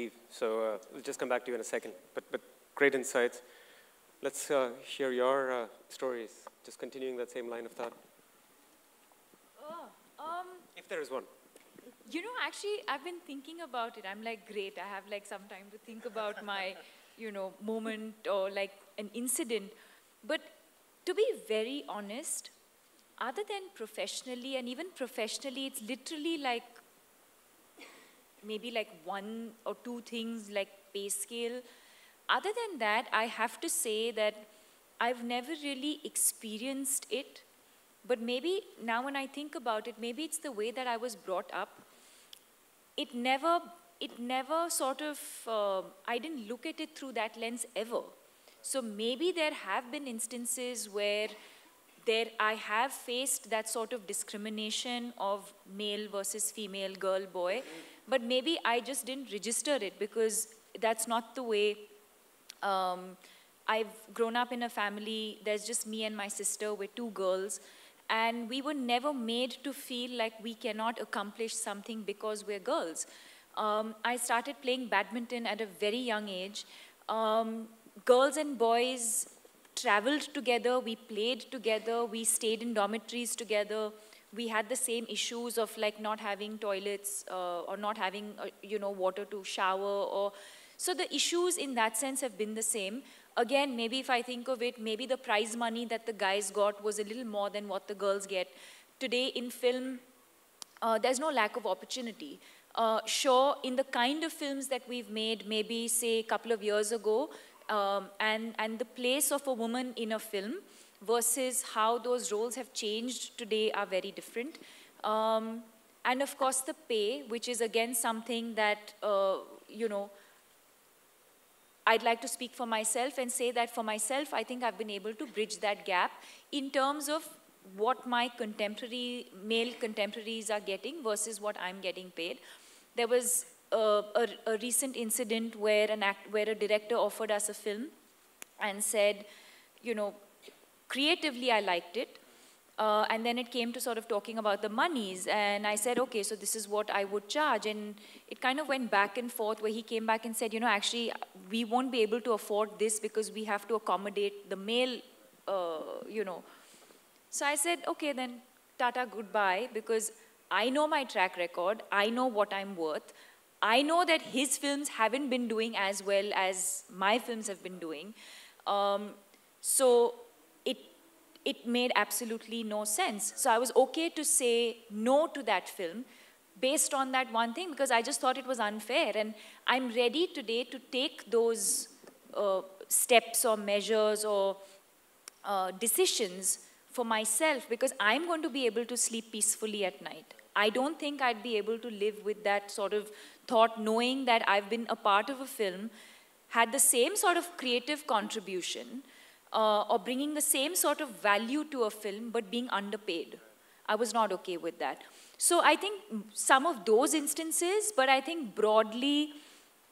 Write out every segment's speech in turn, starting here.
leave. So we'll just come back to you in a second. But great insights. Let's hear your stories, just continuing that same line of thought. If there is one. You know, actually, I've been thinking about it. I'm like, great, I have like some time to think about my, you know, moment or like an incident. But to be very honest, other than professionally, and even professionally, it's literally like maybe like one or two things like pay scale. Other than that, I have to say that I've never really experienced it, but maybe now when I think about it, maybe it's the way that I was brought up. It never sort of, I didn't look at it through that lens ever. So maybe there have been instances where I have faced that sort of discrimination of male versus female, girl, boy, but maybe I just didn't register it because that's not the way. I've grown up in a family, there's just me and my sister, we're two girls, and we were never made to feel like we cannot accomplish something because we're girls. I started playing badminton at a very young age. Girls and boys traveled together, we played together, we stayed in dormitories together. We had the same issues of like not having toilets or not having, you know, water to shower. So the issues in that sense have been the same. Again, maybe if I think of it, maybe the prize money that the guys got was a little more than what the girls get. Today in film, there's no lack of opportunity. Sure, in the kind of films that we've made, maybe say a couple of years ago, and the place of a woman in a film versus how those roles have changed today are very different. And of course the pay, which is again something that, you know, I'd like to speak for myself and say that for myself, I think I've been able to bridge that gap in terms of what my male contemporaries are getting versus what I'm getting paid. There was a recent incident where a director offered us a film and said, you know, creatively I liked it. And then it came to sort of talking about the monies, and I said, okay, so this is what I would charge. And it kind of went back and forth where he came back and said, you know, actually, we won't be able to afford this because we have to accommodate the male, you know. So I said, okay, then tata, goodbye, because I know my track record, I know what I'm worth. I know that his films haven't been doing as well as my films have been doing. So it made absolutely no sense. So I was okay to say no to that film based on that one thing because I just thought it was unfair. And I'm ready today to take those steps or measures or decisions for myself because I'm going to be able to sleep peacefully at night. I don't think I'd be able to live with that sort of thought knowing that I've been a part of a film, had the same sort of creative contribution, or bringing the same sort of value to a film, but being underpaid. I was not okay with that. So I think some of those instances, but I think broadly,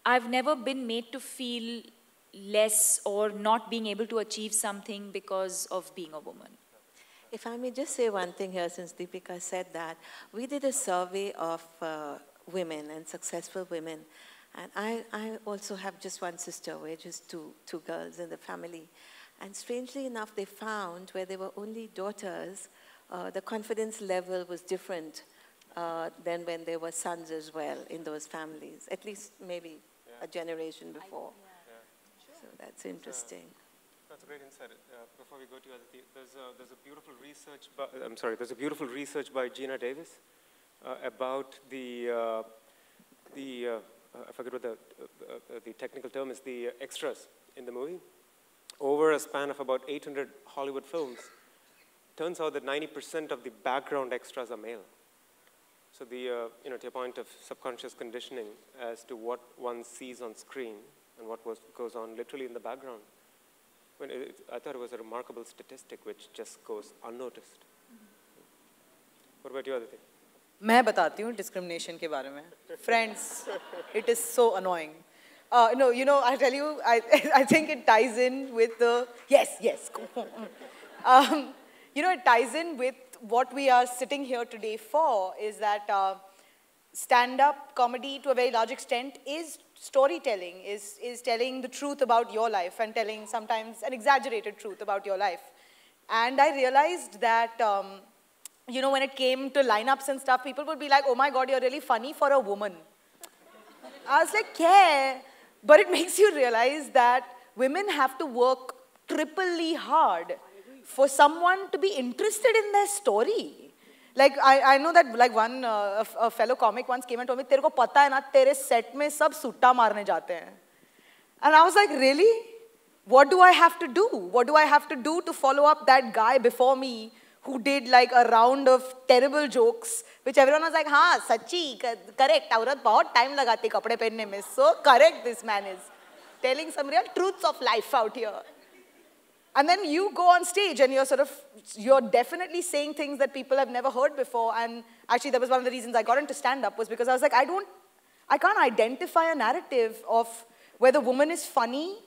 I've never been made to feel less or not being able to achieve something because of being a woman. If I may just say one thing here, since Deepika said that, we did a survey of women and successful women. And I also have just one sister, we're just two girls in the family. And strangely enough, they found where there were only daughters, the confidence level was different than when there were sons as well in those families, at least maybe a generation before. So that's interesting. That's a great insight. Before we go to Aditi, there's a beautiful research by, there's a beautiful research by Gina Davis about I forget what the technical term is, the extras in the movie. Over a span of about 800 Hollywood films, turns out that 90% of the background extras are male. So the, you know, to your point of subconscious conditioning as to what one sees on screen and what goes on literally in the background. I thought it was a remarkable statistic which just goes unnoticed. What about you, Aditi? मैं बताती हूँ discrimination के बारे में. Friends, it is so annoying. No, you know, I tell you, I think it ties in with the, yes, you know, it ties in with what we are sitting here today for, is that stand-up comedy to a very large extent is storytelling, is telling the truth about your life and telling sometimes an exaggerated truth about your life. And I realized that, you know, when it came to lineups and stuff, people would be like, oh my God, you're really funny for a woman. I was like, yeah, but it makes you realize that women have to work triply hard for someone to be interested in their story. Like, I know that, like, a fellow comic once came and told me, तेरे को पता है ना, तेरे set में सब सुट्टा मारने जाते हैं. And I was like, really? What do I have to do? What do I have to do to follow up that guy before me who did like a round of terrible jokes, which everyone was like, हाँ, सच्ची, correct, औरत बहुत time लगाती कपड़े पहनने में. So correct this man is. Telling some real truths of life out here. And then you go on stage and you're definitely saying things that people have never heard before. And actually that was one of the reasons I got into stand-up, was because I was like, I can't identify a narrative of where the woman is funny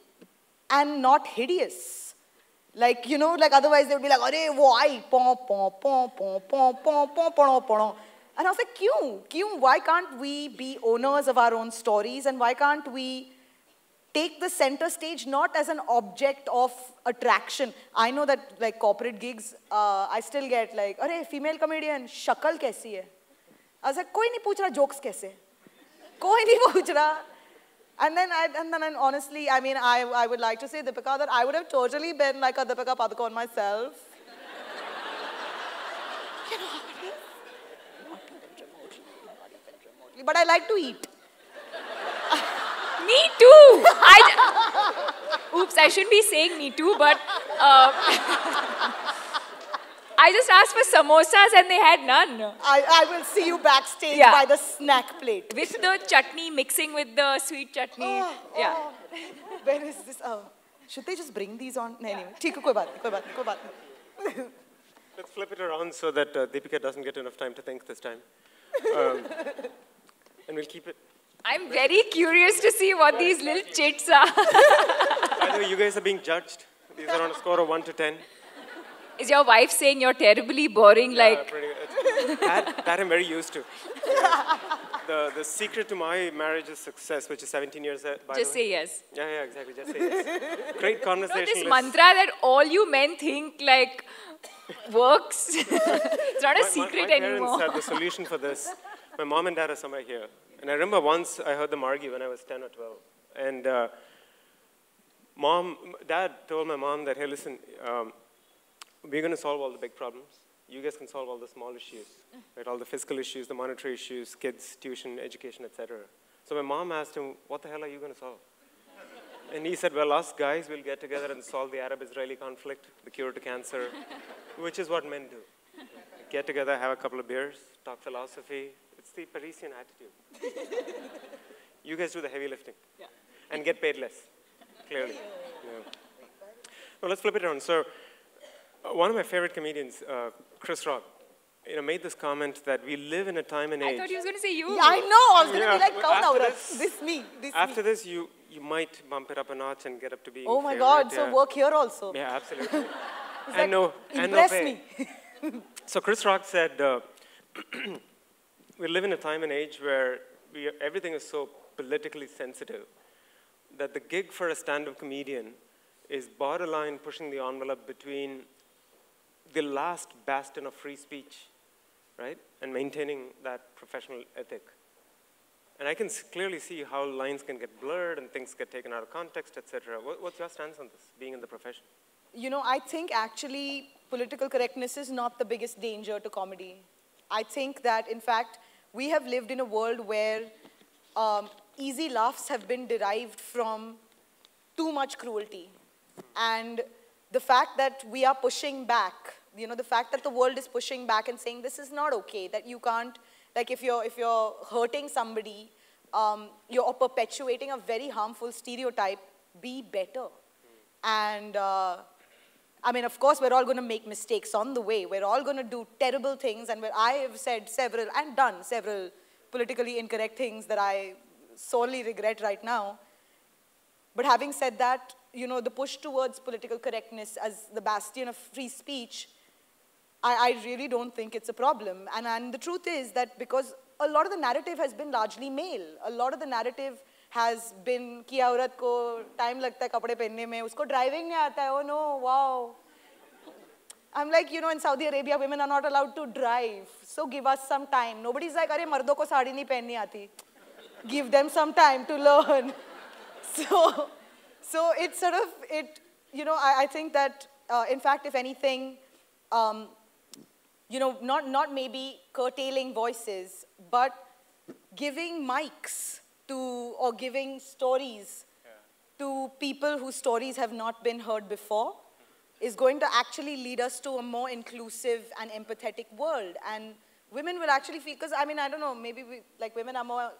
and not hideous. Like, you know, like otherwise they would be like, arey, why? And I was like, kyun? Why can't we be owners of our own stories, and why can't we take the center stage not as an object of attraction? I know that like corporate gigs, I still get like, arey, female comedian, shakal kaisi hai? I was like, koi nahi pooch raha jokes kaise? Koi nahi pooch raha. And then honestly, I mean, I would like to say, Deepika, that I would have totally been like a Deepika Padukone myself. You know, not even remotely. But I like to eat. Me too. Oops, I shouldn't be saying me too, but I just asked for samosas and they had none. I will see you backstage by the snack plate. With the chutney, mixing with the sweet chutney. Where is this? Should they just bring these on? No, anyway. Theek hai, koi baat nahi. Let's flip it around so that Deepika doesn't get enough time to think this time. And we'll keep it. I'm very curious to see what these little chits are. By the way, you guys are being judged. These are on a score of 1 to 10. Is your wife saying you're terribly boring? Yeah, like that I'm very used to. The secret to my marriage's success, which is 17 years by the way. Just say yes. Yeah, exactly. Just say yes. Great conversation. This mantra that all you men think like works. It's not a secret anymore. My parents had the solution for this. My mom and dad are somewhere here. And I remember once I heard them argue when I was 10 or 12. And dad told my mom that, hey, listen, we're going to solve all the big problems. You guys can solve all the small issues, right? All the fiscal issues, the monetary issues, kids, tuition, education, etc. So my mom asked him, what the hell are you going to solve? And he said, well, us guys will get together and solve the Arab-Israeli conflict, the cure to cancer, which is what men do. Get together, have a couple of beers, talk philosophy. It's the Parisian attitude. You guys do the heavy lifting and get paid less, clearly. Yeah. Well, let's flip it around. So, one of my favorite comedians, Chris Rock, made this comment that we live in a time and age. I thought he was going to say you. Yeah, I know. I was going to be like, "Kaun aurat? This me. After this, you might bump it up a notch and get up to being. Oh my God! So work here also. Yeah, absolutely. and no pay. So Chris Rock said, we live in a time and age where everything is so politically sensitive that the gig for a stand-up comedian is borderline pushing the envelope between the last bastion of free speech, right, and maintaining that professional ethic. And I can clearly see how lines can get blurred and things get taken out of context, etc. What's your stance on this, being in the profession? You know, I think actually political correctness is not the biggest danger to comedy. I think that, in fact, we have lived in a world where easy laughs have been derived from too much cruelty. And the fact that we are pushing back, the fact that the world is pushing back and saying this is not okay, that you can't, like if you're hurting somebody, you're perpetuating a very harmful stereotype, be better. And I mean, of course, we're all going to make mistakes on the way. We're all going to do terrible things. And I have said several and done several politically incorrect things that I sorely regret right now. But having said that, the push towards political correctness as the bastion of free speech, I really don't think it's a problem. And the truth is that because a lot of the narrative has been largely male. A lot of the narrative has been कि औरत को time लगता है कपड़े पहनने में, उसको driving नहीं आता है, oh no, wow. I'm like, you know, in Saudi Arabia, women are not allowed to drive. So give us some time. Nobody's like, अरे मर्दों को साड़ी नहीं पहननी आती. Give them some time to learn. So it's sort of, you know, I think that, in fact, if anything, you know, not maybe curtailing voices, but giving mics to, or giving stories to people whose stories have not been heard before is going to actually lead us to a more inclusive and empathetic world. And women will actually feel, because I mean, I don't know, maybe like women are more,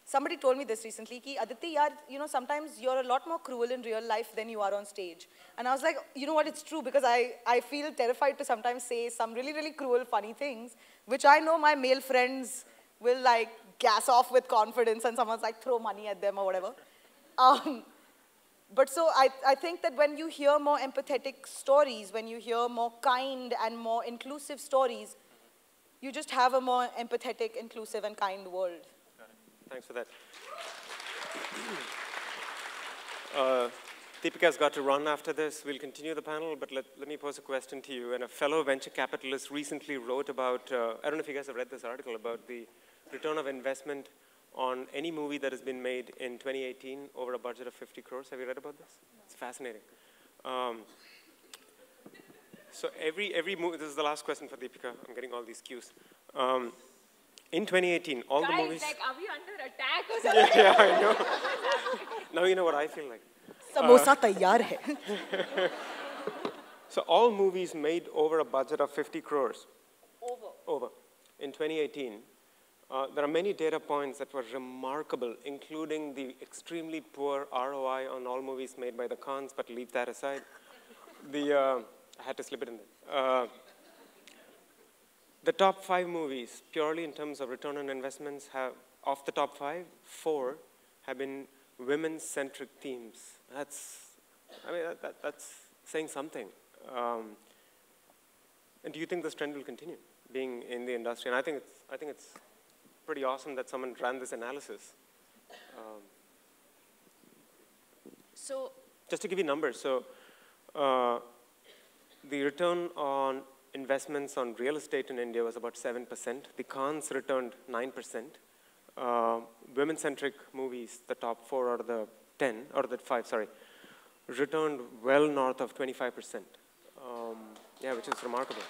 somebody told me this recently, ki Aditi, yaar, you know, sometimes you're a lot more cruel in real life than you are on stage. And I was like, you know what, it's true, because I feel terrified to sometimes say some really, really cruel, funny things, which I know my male friends will like gas off with confidence and someone's like throw money at them or whatever. But so I think that when you hear more empathetic stories, when you hear more kind and more inclusive stories, you just have a more empathetic, inclusive, and kind world. Thanks for that. Deepika's got to run after this. We'll continue the panel, but let me pose a question to you. And a fellow venture capitalist recently wrote about, I don't know if you guys have read this article, about the return of investment on any movie that has been made in 2018 over a budget of 50 crores. Have you read about this? No. It's fascinating. So every movie, this is the last question for Deepika. I'm getting all these cues. In 2018, all the movies... Guys, like, are we under attack or something? Yeah, I know. Now you know what I feel like. Samosa taiyar hai. So all movies made over a budget of 50 crores. Over. In 2018. There are many data points that were remarkable, including the extremely poor ROI on all movies made by the Khans, but leave that aside. I had to slip it in there. The top 5 movies, purely in terms of return on investments, of the top 5, 4 have been women-centric themes. That's saying something. And do you think this trend will continue, being in the industry? And I think it's pretty awesome that someone ran this analysis. So, just to give you numbers, so the return on investments on real estate in India was about 7%. The Khans returned 9%. Women-centric movies, the top 4 out of the 10, or the 5, sorry, returned well north of 25%. Yeah, which is remarkable.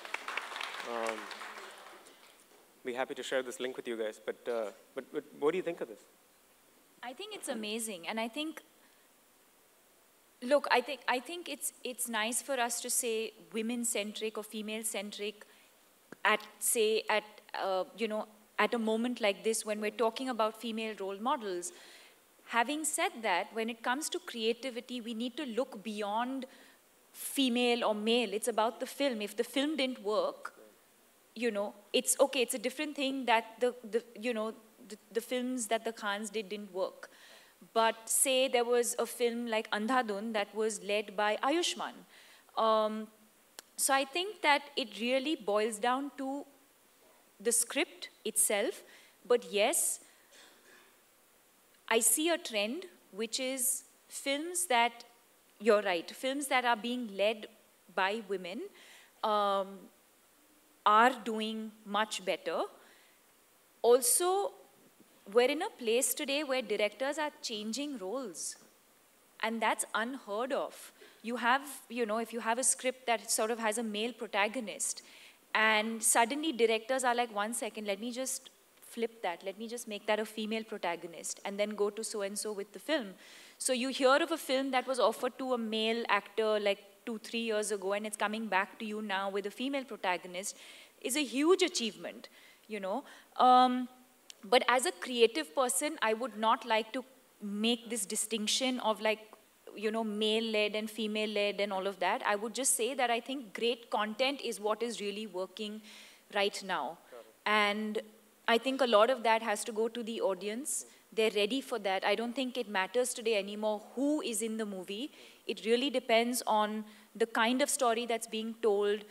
Be happy to share this link with you guys, but what do you think of this? I think it's amazing, and I think, look, I think it's nice for us to say women-centric or female-centric at you know, at a moment like this when we're talking about female role models. Having said that, when it comes to creativity, we need to look beyond female or male. It's about the film. If the film didn't work, you know, it's okay. It's a different thing that the films that the Khans didn't work. But say there was a film like Andhadhun that was led by Ayushmann. So I think that it really boils down to the script itself. But yes, I see a trend, which is films that, you're right, films that are being led by women are doing much better. Also, we're in a place today where directors are changing roles, and that's unheard of. You have, you know, if you have a script that sort of has a male protagonist, and suddenly directors are like, 1 second, let me just flip that, let me just make that a female protagonist, and then go to so-and-so with the film. So you hear of a film that was offered to a male actor like 2-3 years ago, and it's coming back to you now with a female protagonist, is a huge achievement, you know. But as a creative person, I would not like to make this distinction of like, you know, male-led and female-led and all of that. I would just say that I think great content is what is really working right now. And I think a lot of that has to go to the audience. They're ready for that. I don't think it matters today anymore who is in the movie. It really depends on the kind of story that's being told,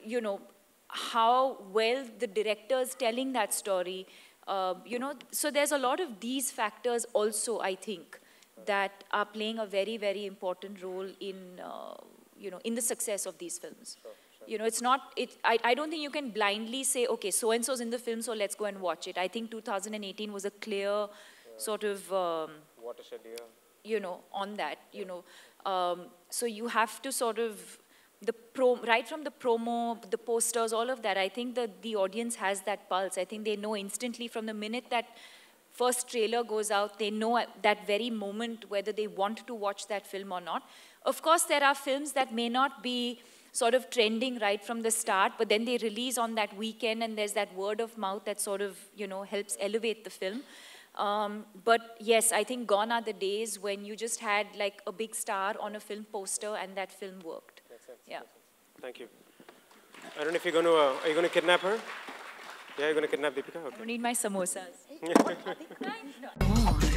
you know, how well the director's telling that story. You know, so there's a lot of these factors also, I think, that are playing a very, very important role in, you know, in the success of these films. You know, it's not, I don't think you can blindly say, okay, so-and-so's in the film, so let's go and watch it. I think 2018 was a clear sort of, Watershed year. you know, on that, you know. So you have to sort of, right from the promo, the posters, all of that, I think that the audience has that pulse. I think they know instantly from the minute that first trailer goes out, they know at that very moment whether they want to watch that film or not. Of course, there are films that may not be sort of trending right from the start, but then they release on that weekend and there's that word of mouth that sort of, you know, helps elevate the film. But yes, I think gone are the days when you just had like a big star on a film poster and that film worked. Makes sense. Yeah. Makes sense. Thank you. I don't know if you're going to, are you going to kidnap her? Yeah, you're going to kidnap Deepika? Okay. I don't need my samosas. Oh.